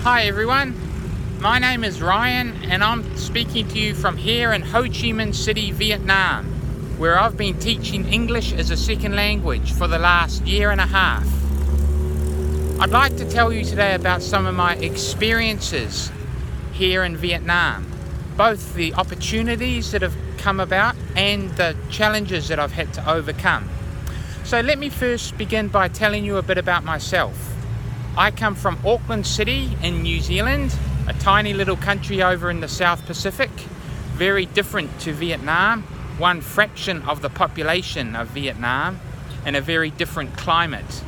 Hi everyone, my name is Ryan and I'm speaking to you from here in Ho Chi Minh City, Vietnam, where I've been teaching English as a second language for the last year and a half. I'd like to tell you today about some of my experiences here in Vietnam, both the opportunities that have come about and the challenges that I've had to overcome. So let me first begin by telling you a bit about myself. I come from Auckland City in New Zealand, a tiny little country over in the South Pacific, very different to Vietnam, one fraction of the population of Vietnam, and a very different climate.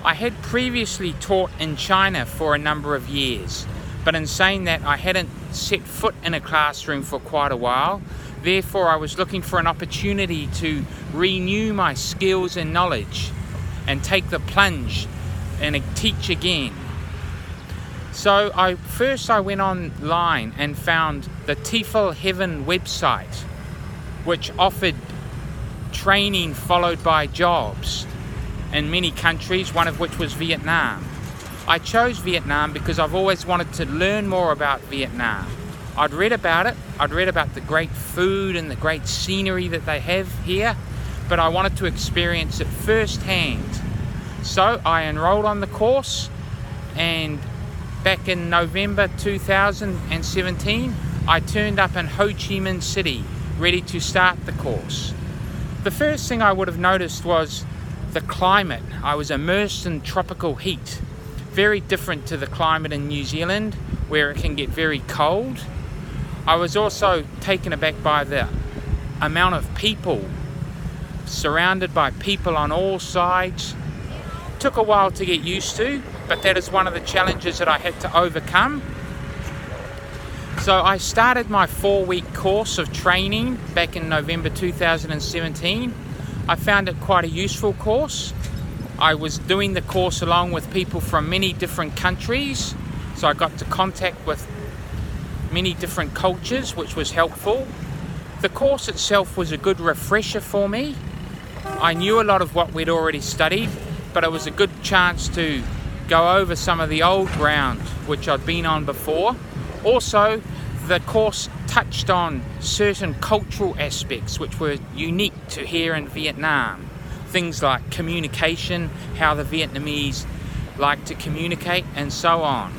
I had previously taught in China for a number of years, but in saying that, I hadn't set foot in a classroom for quite a while. Therefore, I was looking for an opportunity to renew my skills and knowledge and take the plunge and teach again. So I went online and found the TEFL Heaven website, which offered training followed by jobs in many countries, one of which was Vietnam. I chose Vietnam because I've always wanted to learn more about Vietnam. I'd read about it, I'd read about the great food and the great scenery that they have here, but I wanted to experience it firsthand. So I enrolled on the course, and back in November 2017, I turned up in Ho Chi Minh City, ready to start the course. The first thing I would have noticed was the climate. I was immersed in tropical heat, very different to the climate in New Zealand, where it can get very cold. I was also taken aback by the amount of people, surrounded by people on all sides. Took a while to get used to, but that is one of the challenges that I had to overcome. So I started my 4-week course of training back in November 2017. I found it quite a useful course. I was doing the course along with people from many different countries, so I got to contact with many different cultures, which was helpful. The course itself was a good refresher for me. I knew a lot of what we'd already studied, but it was a good chance to go over some of the old ground which I'd been on before. Also, the course touched on certain cultural aspects which were unique to here in Vietnam. Things like communication, how the Vietnamese like to communicate, and so on.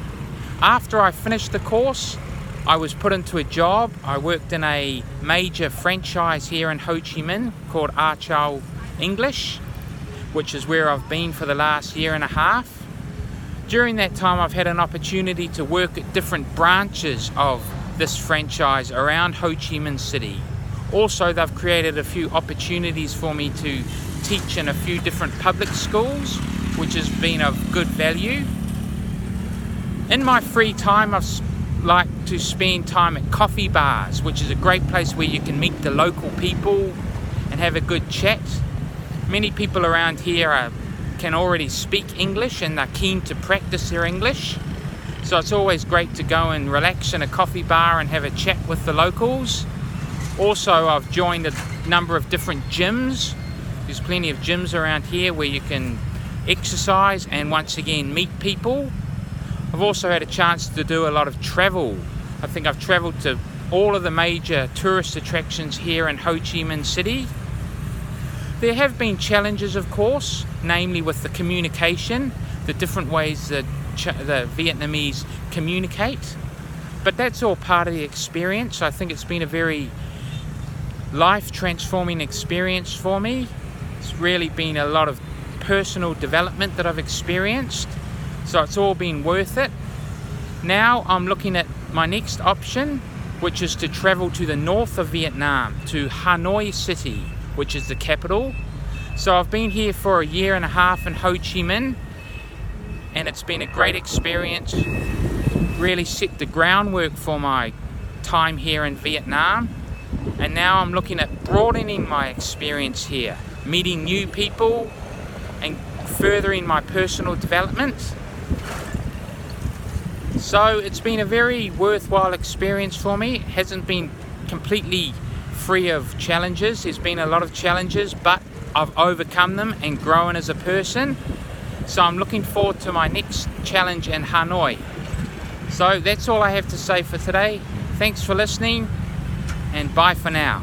After I finished the course, I was put into a job. I worked in a major franchise here in Ho Chi Minh called Chow English, which is where I've been for the last year and a half. During that time, I've had an opportunity to work at different branches of this franchise around Ho Chi Minh City. Also, they've created a few opportunities for me to teach in a few different public schools, which has been of good value. In my free time, I've like to spend time at coffee bars, which is a great place where you can meet the local people and have a good chat. Many people around here can already speak English and they're keen to practice their English. So it's always great to go and relax in a coffee bar and have a chat with the locals. Also, I've joined a number of different gyms. There's plenty of gyms around here where you can exercise and once again meet people. I've also had a chance to do a lot of travel. I think I've traveled to all of the major tourist attractions here in Ho Chi Minh City. There have been challenges, of course, namely with the communication, the different ways that the Vietnamese communicate. But that's all part of the experience. I think it's been a very life-transforming experience for me. It's really been a lot of personal development that I've experienced. So it's all been worth it. Now I'm looking at my next option, which is to travel to the north of Vietnam, to Hanoi City, which is the capital. So I've been here for a year and a half in Ho Chi Minh, and it's been a great experience. Really set the groundwork for my time here in Vietnam. And now I'm looking at broadening my experience here, meeting new people and furthering my personal development. So it's been a very worthwhile experience for me. It hasn't been completely free of challenges. There's been a lot of challenges, but I've overcome them and grown as a person. So I'm looking forward to my next challenge in Hanoi. So that's all I have to say for today. Thanks for listening, and bye for now.